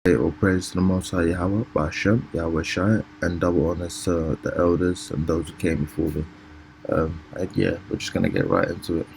All praise to the Most High Yahweh, Bashem, Yahweh Shai, and double honors to the elders and those who came before me. And yeah, we're just gonna get right into it.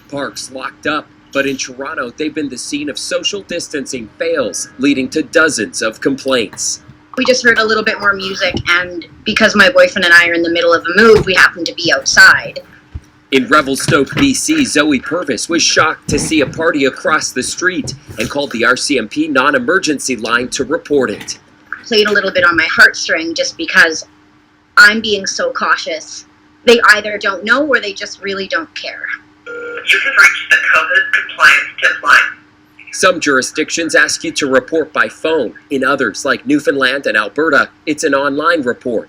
Parks locked up, but in Toronto, they've been the scene of social distancing fails, leading to dozens of complaints. We just heard a little bit more music, and because my boyfriend and I are in the middle of a move, we happened to be outside. In Revelstoke, BC, Zoe Purvis was shocked to see a party across the street and called the RCMP non-emergency line to report it. Played a little bit on my heartstring just because I'm being so cautious. They either don't know or they just really don't care. You can reach the COVID compliance tip line. Some jurisdictions ask you to report by phone. In others, like Newfoundland and Alberta, it's an online report.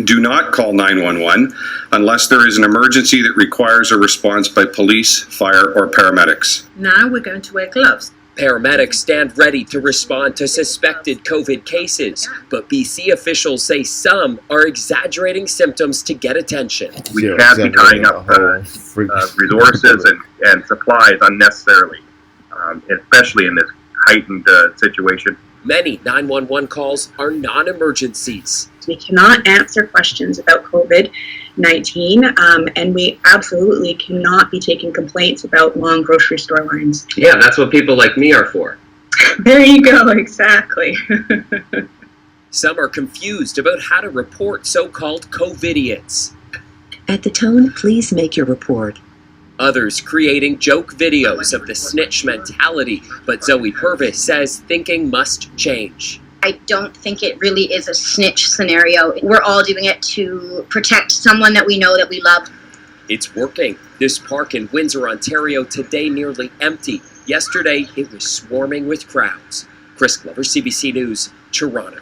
Do not call 911 unless there is an emergency that requires a response by police, fire, or paramedics. Now we're going to wear gloves. Paramedics stand ready to respond to suspected COVID cases, but BC officials say some are exaggerating symptoms to get attention. We can't be tying up resources and supplies unnecessarily, especially in this heightened situation. Many 911 calls are non-emergencies. We cannot answer questions about COVID-19, and we absolutely cannot be taking complaints about long grocery store lines. Yeah, that's what people like me are for. There you go, exactly. Some are confused about how to report so-called COVIDiots. At the tone, please make your report. Others creating joke videos of the snitch mentality, but Zoe Purvis says thinking must change. I don't think it really is a snitch scenario. We're all doing it to protect someone that we know that we love. It's working. This park in Windsor, Ontario, today nearly empty. Yesterday, it was swarming with crowds. Chris Glover, CBC News, Toronto.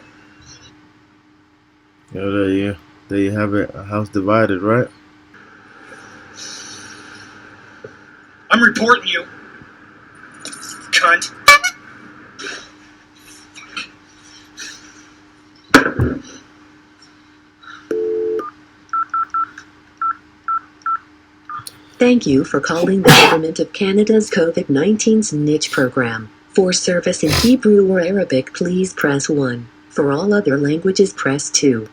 Yeah, there you have it. A house divided, right? I'm reporting you, cunt. Thank you for calling the Government of Canada's COVID-19 Snitch program. For service in Hebrew or Arabic, please press 1. For all other languages, press 2.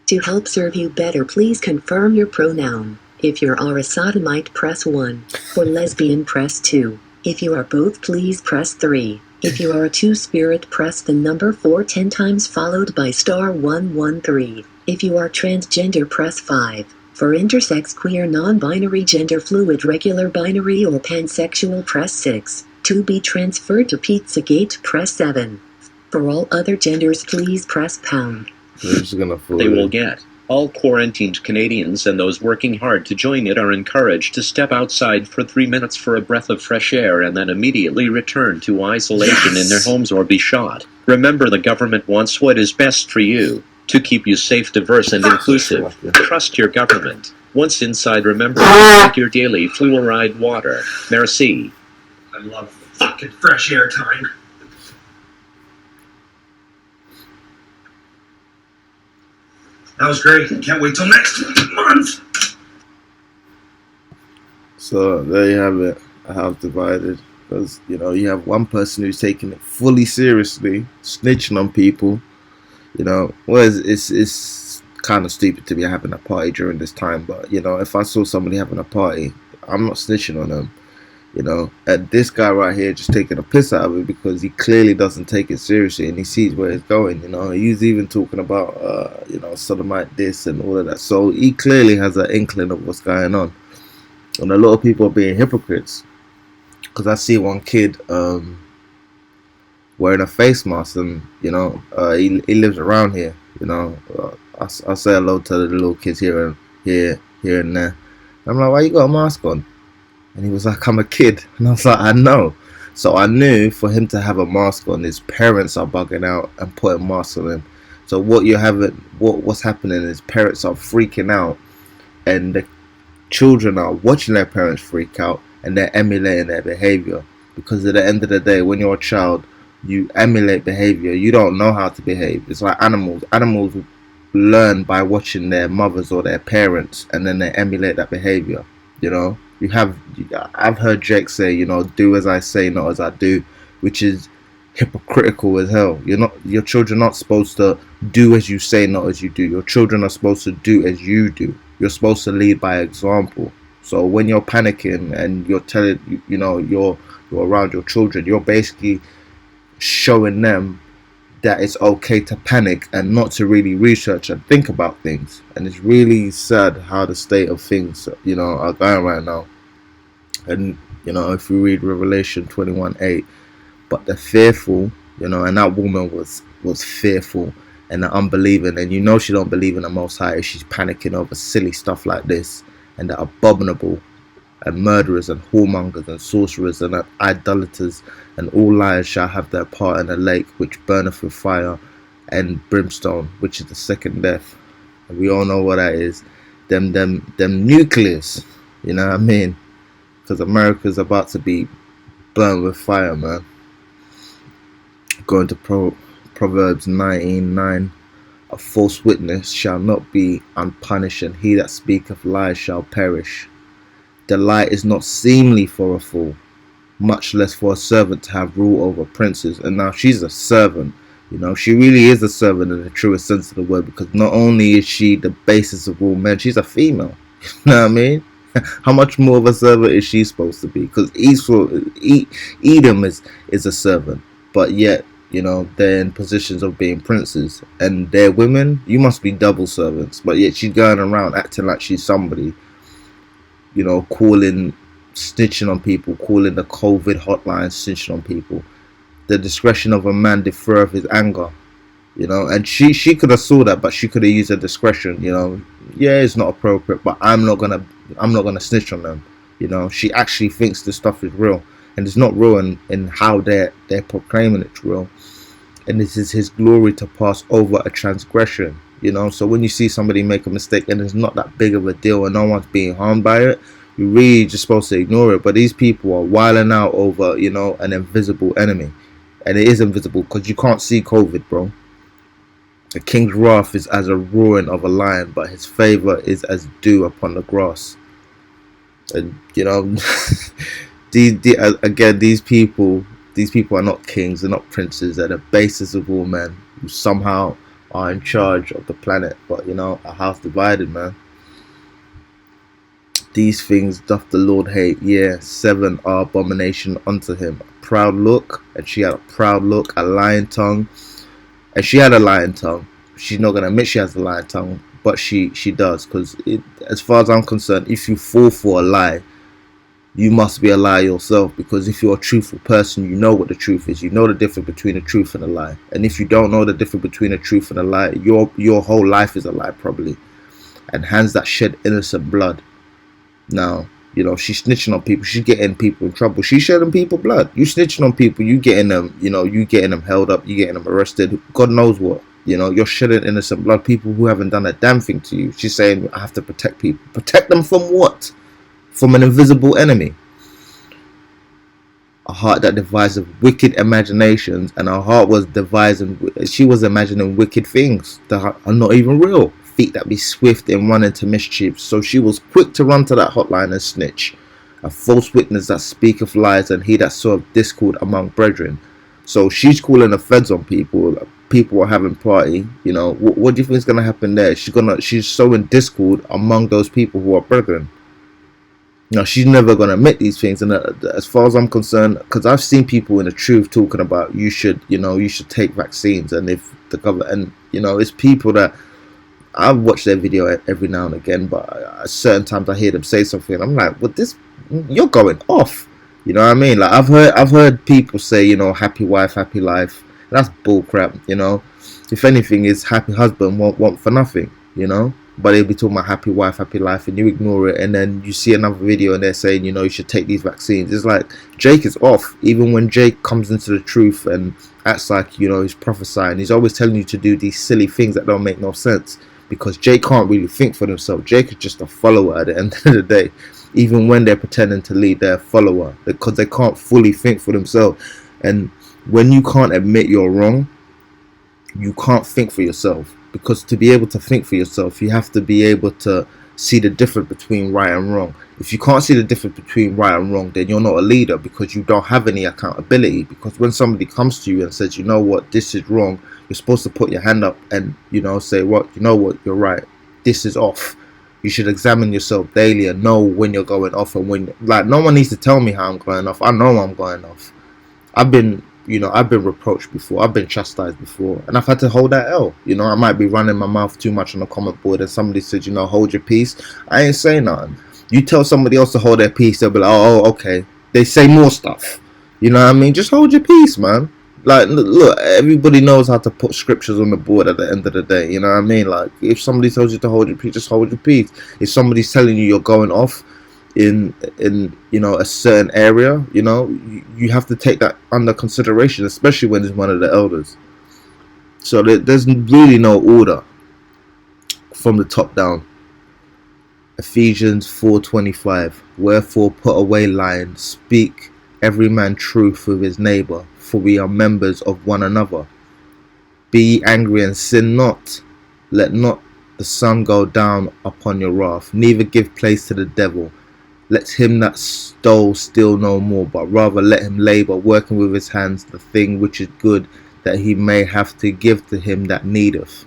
To help serve you better, please confirm your pronoun. If you are a sodomite, press 1. For lesbian, press 2. If you are both, please press 3. If you are a two-spirit, press the number 4 10 times followed by *113. If you are transgender, press 5. For intersex, queer, non-binary, gender fluid, regular binary, or pansexual, press 6. To be transferred to Pizzagate, press 7. For all other genders, please press pound. They will get. All quarantined Canadians and those working hard to join it are encouraged to step outside for 3 minutes for a breath of fresh air and then immediately return to isolation in their homes or be shot. Remember, the government wants what is best for you. To keep you safe, diverse, and inclusive, trust your government. Once inside, remember to drink your daily fluoride water. Merci. I love fucking fresh air time. That was great. Can't wait till next month. So there you have it. A house divided. Because, you have one person who's taking it fully seriously, snitching on people. It's kind of stupid to be having a party during this time. But, if I saw somebody having a party, I'm not snitching on them. And this guy right here just taking a piss out of it because he clearly doesn't take it seriously and he sees where it's going. He's even talking about, sodomite this and all of that. So he clearly has an inkling of what's going on. And a lot of people are being hypocrites. Because I see one kid wearing a face mask and, he lives around here. I say hello to the little kids here and there. I'm like, why you got a mask on? And he was like, I'm a kid. And I was like, I know. So I knew for him to have a mask on, his parents are bugging out and putting masks on him. So what's happening is parents are freaking out and the children are watching their parents freak out and they're emulating their behavior. Because at the end of the day, when you're a child, you emulate behavior. You don't know how to behave. It's like animals. Animals learn by watching their mothers or their parents and then they emulate that behavior. I've heard Jake say, you know, do as I say, not as I do, which is hypocritical as hell. Your children are not supposed to do as you say, not as you do. Your children are supposed to do as you do. You're supposed to lead by example. So when you're panicking and you're telling, you know, you're around your children, you're basically showing them that it's okay to panic and not to really research and think about things. And it's really sad how the state of things, you know, are going right now. And, you know, if you read Revelation 21:8, but the fearful, you know, and that woman was fearful and unbelieving, and you know she don't believe in the Most High if she's panicking over silly stuff like this. And the abominable and murderers and whoremongers and sorcerers and idolaters and all liars shall have their part in the lake which burneth with fire and brimstone, which is the second death. And we all know what that is. Them nuclears, you know what I mean? Because America's about to be burned with fire, man. Going to Proverbs 19:9. A false witness shall not be unpunished, and he that speaketh lies shall perish. Delight is not seemly for a fool, much less for a servant to have rule over princes. And now she's a servant, you know, she really is a servant in the truest sense of the word, because not only is she the basis of all men, she's a female. You know what I mean? How much more of a servant is she supposed to be? Because Edom is a servant, but yet, you know, they're in positions of being princes, and they're women. You must be double servants, but yet she's going around acting like she's somebody, you know, snitching on people, calling the COVID hotline, snitching on people. The discretion of a man deferreth his anger, you know, and she could have saw that, but she could have used her discretion, you know. Yeah, it's not appropriate, but I'm not gonna snitch on them, you know. She actually thinks this stuff is real, and it's not real in how they're proclaiming it's real. And this is his glory to pass over a transgression, you know. So when you see somebody make a mistake and it's not that big of a deal and no one's being harmed by it, you're really just supposed to ignore it. But these people are wilding out over, you know, an invisible enemy. And it is invisible because you can't see COVID, bro. The king's wrath is as a roaring of a lion, but his favor is as dew upon the grass. And, you know, these people are not kings, they're not princes, they're the basis of all men who somehow are in charge of the planet. But, you know, a house divided, man. These things doth the Lord hate, yeah, 7 are abomination unto him. A proud look, and she had a proud look, a lying tongue, and she had a lying tongue. She's not going to admit she has a lying tongue, but she does, because as far as I'm concerned, if you fall for a lie, you must be a liar yourself, because if you're a truthful person, you know what the truth is. You know the difference between a truth and a lie. And if you don't know the difference between a truth and a lie, your whole life is a lie probably. And hands that shed innocent blood. Now, you know, she's snitching on people. She's getting people in trouble. She's shedding people blood. You snitching on people, you getting them, you know, you getting them held up, you getting them arrested. God knows what. You know, you're shedding innocent blood. People who haven't done a damn thing to you. She's saying, I have to protect people. Protect them from what? From an invisible enemy. A heart that devises wicked imaginations, and her heart was she was imagining wicked things that are not even real. Feet that be swift and run into mischief. So she was quick to run to that hotline and snitch. A false witness that speaketh lies, and he that soweth discord among brethren. So she's calling the feds on people. People are having party. You know, what do you think is gonna happen there? She's sowing discord among those people who are brethren. You know, she's never gonna admit these things. And as far as I'm concerned, because I've seen people in the truth talking about you should take vaccines, and if the government, and you know, it's people that I watch their video every now and again, but at certain times I hear them say something, and I'm like, "Well, you're going off." You know what I mean? Like I've heard people say, you know, happy wife, happy life. That's bullcrap. You know, if anything, is happy husband won't want for nothing. You know, but they'll be talking about happy wife, happy life, and you ignore it, and then you see another video and they're saying, you know, you should take these vaccines. It's like Jake is off. Even when Jake comes into the truth and acts like, you know, he's prophesying, he's always telling you to do these silly things that don't make no sense. Because Jake can't really think for himself. Jake is just a follower at the end of the day. Even when they're pretending to lead, they're a follower. Because they can't fully think for themselves. And when you can't admit you're wrong, you can't think for yourself. Because to be able to think for yourself, you have to be able to see the difference between right and wrong. If you can't see the difference between right and wrong, then you're not a leader, because you don't have any accountability. Because when somebody comes to you and says, you know what, this is wrong, you're supposed to put your hand up and, you know, say, what, you know what, you're right, this is off. You should examine yourself daily and know when you're going off, and when, like, no one needs to tell me how I'm going off. I know I'm going off. I've been reproached before, I've been chastised before, and I've had to hold that L. You know, I might be running my mouth too much on the comment board and somebody said, you know, hold your peace. I ain't saying nothing. You tell somebody else to hold their peace, they'll be like, oh, okay. They say more stuff. You know what I mean? Just hold your peace, man. Like, look, everybody knows how to put scriptures on the board at the end of the day. You know what I mean? Like, if somebody tells you to hold your peace, just hold your peace. If somebody's telling you you're going off in you know, a certain area, you know, you have to take that under consideration, especially when it's one of the elders. So there's really no order from the top down. Ephesians 4:25, wherefore put away lying, speak every man truth with his neighbor, for we are members of one another. Be ye angry and sin not. Let not the sun go down upon your wrath, neither give place to the devil. Let him that stole steal no more, but rather let him labor, working with his hands the thing which is good, that he may have to give to him that needeth.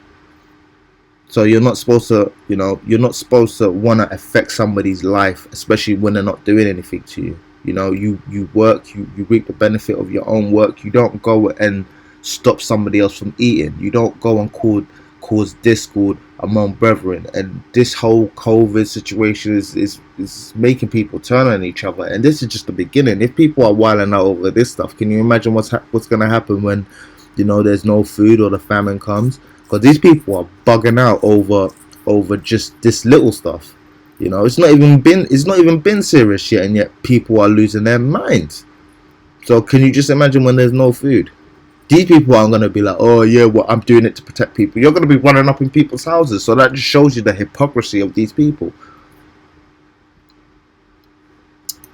So you're not supposed to, you know, you're not supposed to want to affect somebody's life, especially when they're not doing anything to you. You know, you work, you reap the benefit of your own work. You don't go and stop somebody else from eating. You don't go and cause discord among brethren. And this whole COVID situation is making people turn on each other. And this is just the beginning. If people are wilding out over this stuff, can you imagine what's going to happen when, you know, there's no food or the famine comes? Because these people are bugging out over just this little stuff. You know, it's not even been serious yet, and yet people are losing their minds. So can you just imagine when there's no food? These people aren't going to be like, oh yeah, well, I'm doing it to protect people. You're going to be running up in people's houses. So that just shows you the hypocrisy of these people.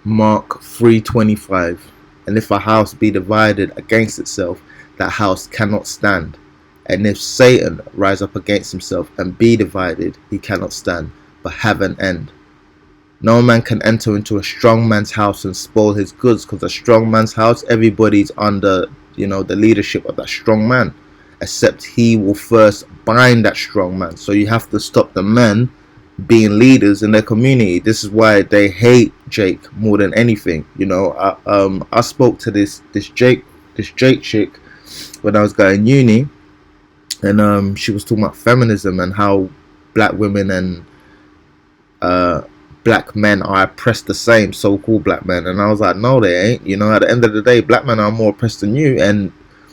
Mark 3:25, and if a house be divided against itself, that house cannot stand. And if Satan rise up against himself and be divided, he cannot stand, but have an end. No man can enter into a strong man's house and spoil his goods, because a strong man's house, everybody's under, you know, the leadership of that strong man, except he will first bind that strong man. So you have to stop the men being leaders in their community. This is why they hate Jake more than anything. You know, I spoke to this Jake chick when I was going uni. And she was talking about feminism and how black women and black men are oppressed the same, so-called black men. And I was like, no, they ain't. You know, at the end of the day, black men are more oppressed than you. And,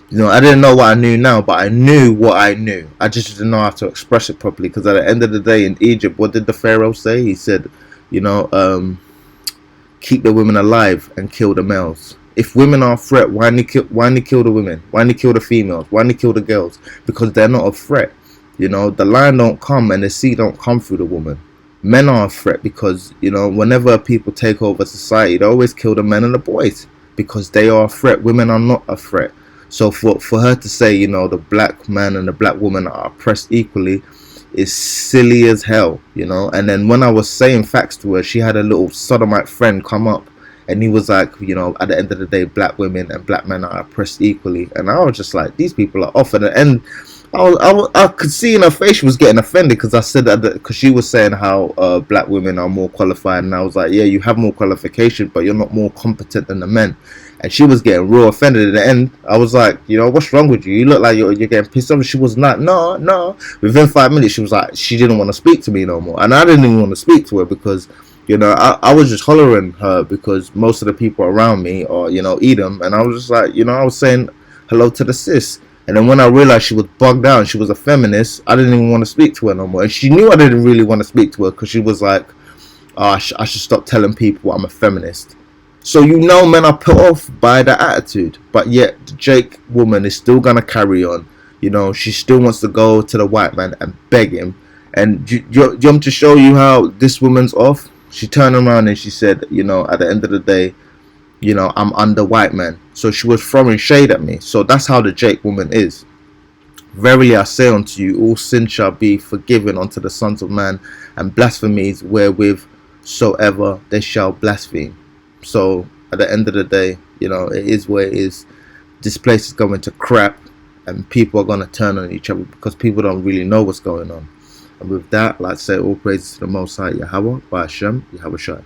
you know, I didn't know what I knew now, but I knew what I knew. I just didn't know how to express it properly. Because at the end of the day, in Egypt, what did the Pharaoh say? He said, you know, keep the women alive and kill the males. If women are a threat, why didn't they kill the women? Why didn't they kill the females? Why didn't they kill the girls? Because they're not a threat. You know, the lion don't come and the sea don't come through the woman. Men are a threat because, you know, whenever people take over society, they always kill the men and the boys because they are a threat. Women are not a threat. So for her to say, you know, the black man and the black woman are oppressed equally is silly as hell, you know. And then when I was saying facts to her, she had a little sodomite friend come up. And he was like, you know, at the end of the day, black women and black men are oppressed equally. And I was just like, these people are off. And I could see in her face she was getting offended because I said that because she was saying how black women are more qualified. And I was like, yeah, you have more qualification, but you're not more competent than the men. And she was getting real offended. At the end, I was like, you know, what's wrong with you? You look like you're getting pissed off. She was like, no. Within 5 minutes, she was like, she didn't want to speak to me no more. And I didn't even want to speak to her because, you know, I was just hollering her because most of the people around me are, you know, Edom. And I was just like, you know, I was saying hello to the sis. And then when I realized she was bugged out and she was a feminist, I didn't even want to speak to her no more. And she knew I didn't really want to speak to her because she was like, oh, I should stop telling people I'm a feminist. So, you know, men are put off by that attitude. But yet the Jake woman is still going to carry on. You know, she still wants to go to the white man and beg him. And you want to show you how this woman's off? She turned around and she said, you know, at the end of the day, you know, I'm under white man. So she was throwing shade at me. So that's how the Jake woman is. Verily I say unto you, all sin shall be forgiven unto the sons of man, and blasphemies wherewith soever they shall blaspheme. So at the end of the day, you know, it is where it is. This place is going to crap, and people are going to turn on each other because people don't really know what's going on. And with that, like I say, all praises to the Most High Yahweh, by Hashem, Yahweh Shai.